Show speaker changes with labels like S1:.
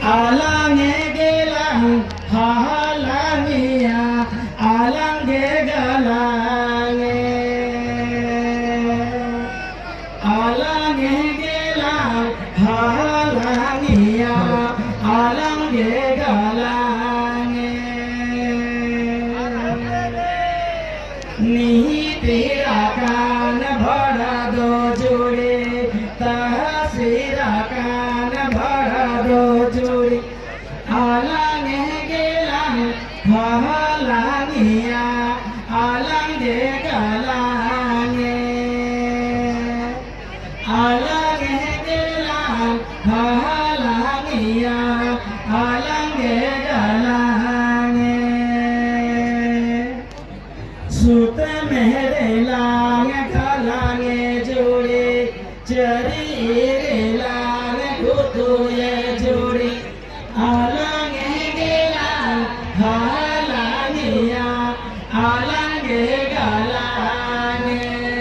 S1: আলাঙে গেলাম হালাঙিয়া আলাঙ্গে গালাঙে আলাঙে গেলাম হালাঙিয়া আলাঙ্গে গালাঙে নিহিতের কান ভরা দো জোড়ে তাহাসের কান ভরা দো জোড়ে আলাঙে গেলাম হালাঙিয়া আলাঙ্গে গালাঙে আলাঙে গেলাম হালাঙিয়া আলাঙ্গে গালাঙে সুত মেরে লাঙ খালাঙে জোড়ে চরি লাঙ গুতুয়ে জোড়ে আলাঙে গেলাম হালাঙিয়া আলাঙ্গে গালাঙে